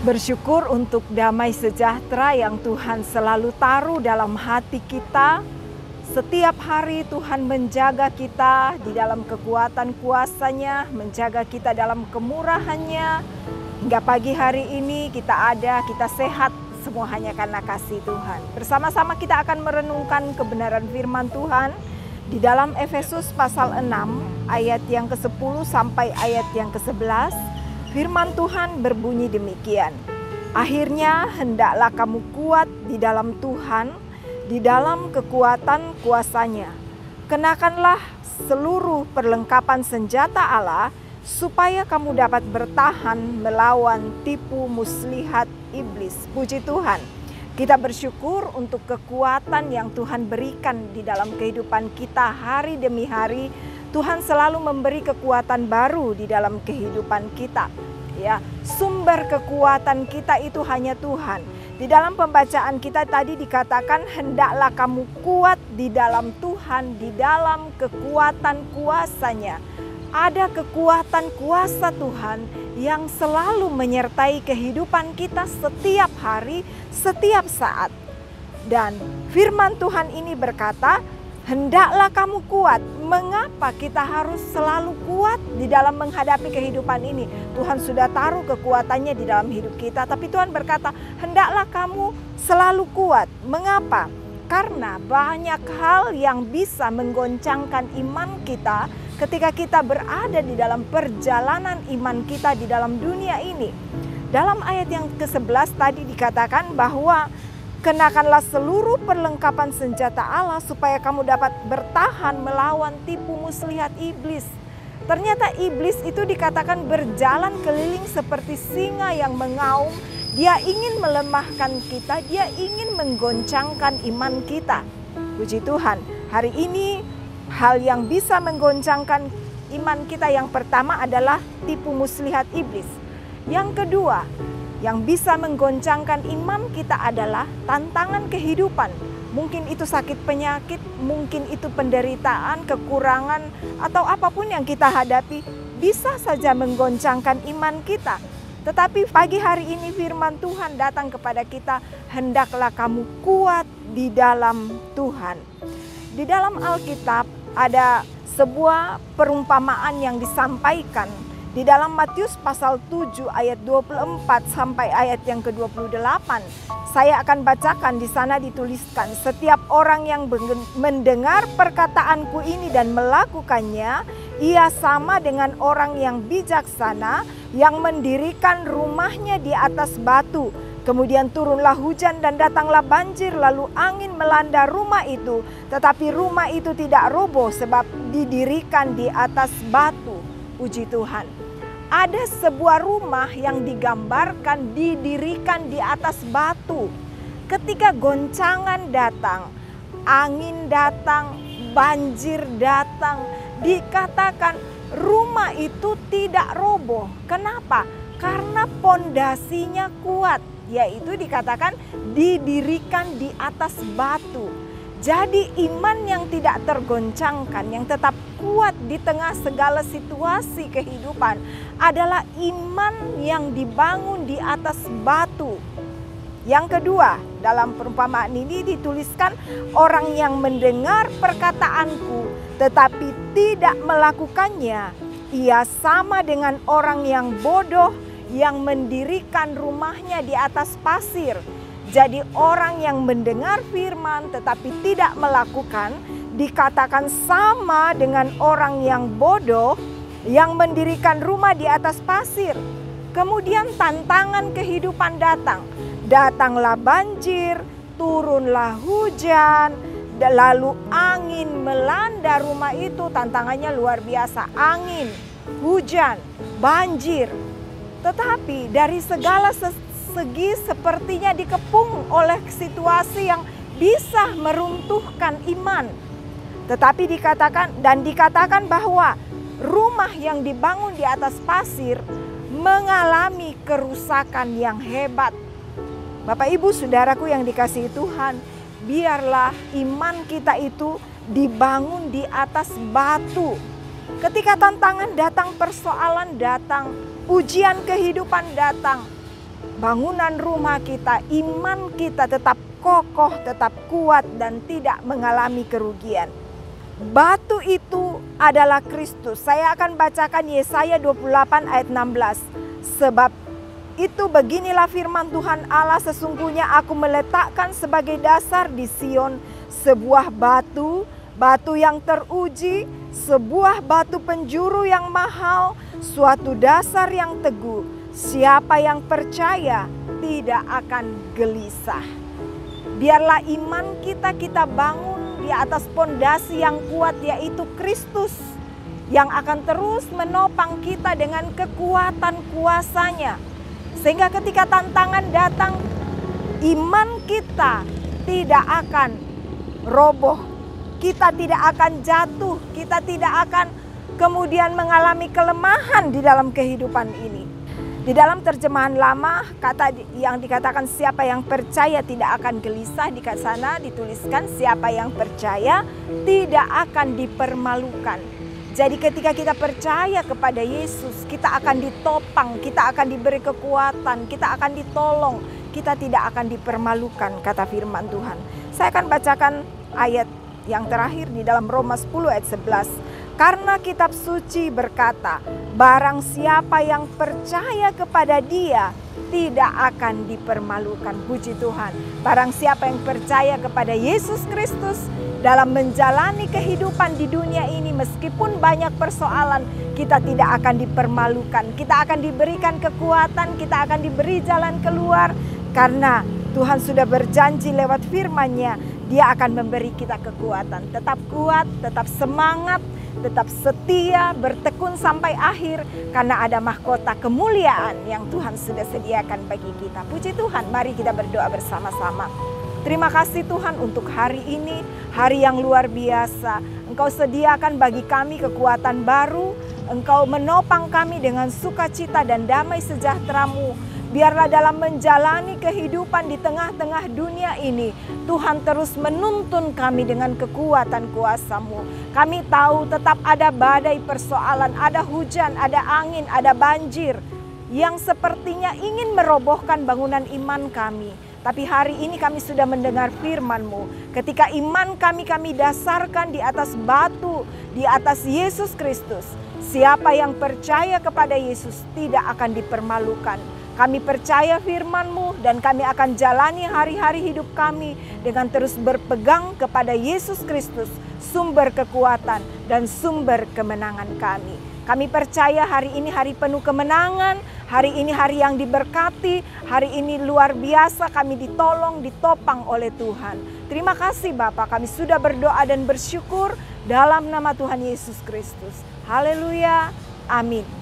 Bersyukur untuk damai sejahtera yang Tuhan selalu taruh dalam hati kita. Setiap hari Tuhan menjaga kita di dalam kekuatan kuasa-Nya, menjaga kita dalam kemurahan-Nya. Hingga pagi hari ini kita ada, kita sehat, semua hanya karena kasih Tuhan. Bersama-sama kita akan merenungkan kebenaran firman Tuhan di dalam Efesus pasal 6 ayat yang ke-10 sampai ayat yang ke-11. Firman Tuhan berbunyi demikian. Akhirnya hendaklah kamu kuat di dalam Tuhan, di dalam kekuatan kuasa-Nya. Kenakanlah seluruh perlengkapan senjata Allah, supaya kamu dapat bertahan melawan tipu muslihat iblis. Puji Tuhan. Kita bersyukur untuk kekuatan yang Tuhan berikan di dalam kehidupan kita hari demi hari. Tuhan selalu memberi kekuatan baru di dalam kehidupan kita. Ya, sumber kekuatan kita itu hanya Tuhan. Di dalam pembacaan kita tadi dikatakan hendaklah kamu kuat di dalam Tuhan, di dalam kekuatan kuasa-Nya. Ada kekuatan kuasa Tuhan yang selalu menyertai kehidupan kita setiap hari, setiap saat. Dan firman Tuhan ini berkata, hendaklah kamu kuat. Mengapa kita harus selalu kuat di dalam menghadapi kehidupan ini? Tuhan sudah taruh kekuatannya di dalam hidup kita. Tapi Tuhan berkata, hendaklah kamu selalu kuat. Mengapa? Karena banyak hal yang bisa menggoncangkan iman kita ketika kita berada di dalam perjalanan iman kita di dalam dunia ini. Dalam ayat yang ke-11 tadi dikatakan bahwa kenakanlah seluruh perlengkapan senjata Allah supaya kamu dapat bertahan melawan tipu muslihat iblis. Ternyata iblis itu dikatakan berjalan keliling seperti singa yang mengaum. Dia ingin melemahkan kita, dia ingin menggoncangkan iman kita. Puji Tuhan, hari ini hal yang bisa menggoncangkan iman kita yang pertama adalah tipu muslihat iblis. Yang kedua, yang bisa menggoncangkan iman kita adalah tantangan kehidupan. Mungkin itu sakit penyakit, mungkin itu penderitaan, kekurangan, atau apapun yang kita hadapi bisa saja menggoncangkan iman kita. Tetapi pagi hari ini firman Tuhan datang kepada kita, hendaklah kamu kuat di dalam Tuhan. Di dalam Alkitab ada sebuah perumpamaan yang disampaikan di dalam Matius pasal 7 ayat 24 sampai ayat yang ke-28. Saya akan bacakan, di sana dituliskan, setiap orang yang mendengar perkataanku ini dan melakukannya, ia sama dengan orang yang bijaksana yang mendirikan rumahnya di atas batu. Kemudian turunlah hujan dan datanglah banjir, lalu angin melanda rumah itu. Tetapi rumah itu tidak roboh sebab didirikan di atas batu. Puji Tuhan. Ada sebuah rumah yang digambarkan didirikan di atas batu. Ketika goncangan datang, angin datang, banjir datang, dikatakan rumah itu tidak roboh. Kenapa? Karena pondasinya kuat, yaitu dikatakan didirikan di atas batu. Jadi iman yang tidak tergoncangkan, yang tetap kuat di tengah segala situasi kehidupan adalah iman yang dibangun di atas batu. Yang kedua, dalam perumpamaan ini dituliskan, orang yang mendengar perkataanku tetapi tidak melakukannya, ia sama dengan orang yang bodoh yang mendirikan rumahnya di atas pasir. Jadi orang yang mendengar firman tetapi tidak melakukan dikatakan sama dengan orang yang bodoh yang mendirikan rumah di atas pasir. Kemudian tantangan kehidupan datang. Datanglah banjir, turunlah hujan, lalu angin melanda rumah itu. Tantangannya luar biasa, angin, hujan, banjir. Tetapi dari segala segi sepertinya dikepung oleh situasi yang bisa meruntuhkan iman. Tetapi dikatakan bahwa rumah yang dibangun di atas pasir mengalami kerusakan yang hebat. Bapak Ibu Saudaraku yang dikasihi Tuhan, biarlah iman kita itu dibangun di atas batu. Ketika tantangan datang, persoalan datang, ujian kehidupan datang, bangunan rumah kita, iman kita tetap kokoh, tetap kuat dan tidak mengalami kerugian. Batu itu adalah Kristus. Saya akan bacakan Yesaya 28 ayat 16. Sebab itu beginilah firman Tuhan Allah, sesungguhnya aku meletakkan sebagai dasar di Sion sebuah batu, batu yang teruji, sebuah batu penjuru yang mahal, suatu dasar yang teguh. Siapa yang percaya tidak akan gelisah. Biarlah iman kita bangun di atas pondasi yang kuat, yaitu Kristus, yang akan terus menopang kita dengan kekuatan kuasa-Nya. Sehingga ketika tantangan datang, iman kita tidak akan roboh, kita tidak akan jatuh, kita tidak akan kemudian mengalami kelemahan di dalam kehidupan ini. Di dalam terjemahan lama, kata yang dikatakan siapa yang percaya tidak akan gelisah, di sana dituliskan siapa yang percaya tidak akan dipermalukan. Jadi ketika kita percaya kepada Yesus, kita akan ditopang, kita akan diberi kekuatan, kita akan ditolong, kita tidak akan dipermalukan, kata firman Tuhan. Saya akan bacakan ayat yang terakhir di dalam Roma 10 ayat 11. Karena kitab suci berkata, barang siapa yang percaya kepada Dia tidak akan dipermalukan. Puji Tuhan. Barang siapa yang percaya kepada Yesus Kristus dalam menjalani kehidupan di dunia ini, meskipun banyak persoalan, kita tidak akan dipermalukan. Kita akan diberikan kekuatan, kita akan diberi jalan keluar. Karena Tuhan sudah berjanji lewat firman-Nya, Dia akan memberi kita kekuatan. Tetap kuat, tetap semangat, tetap setia, bertekun sampai akhir, karena ada mahkota kemuliaan yang Tuhan sudah sediakan bagi kita. Puji Tuhan, mari kita berdoa bersama-sama. Terima kasih Tuhan untuk hari ini, hari yang luar biasa. Engkau sediakan bagi kami kekuatan baru, Engkau menopang kami dengan sukacita dan damai sejahtera-Mu. Biarlah dalam menjalani kehidupan di tengah-tengah dunia ini, Tuhan terus menuntun kami dengan kekuatan kuasa-Mu. Kami tahu tetap ada badai persoalan, ada hujan, ada angin, ada banjir yang sepertinya ingin merobohkan bangunan iman kami. Tapi hari ini kami sudah mendengar firman-Mu. Ketika iman kami dasarkan di atas batu, di atas Yesus Kristus. Siapa yang percaya kepada Yesus tidak akan dipermalukan. Kami percaya firman-Mu dan kami akan jalani hari-hari hidup kami dengan terus berpegang kepada Yesus Kristus, sumber kekuatan dan sumber kemenangan kami. Kami percaya hari ini hari penuh kemenangan, hari ini hari yang diberkati, hari ini luar biasa, kami ditolong, ditopang oleh Tuhan. Terima kasih Bapa, kami sudah berdoa dan bersyukur dalam nama Tuhan Yesus Kristus. Haleluya, amin.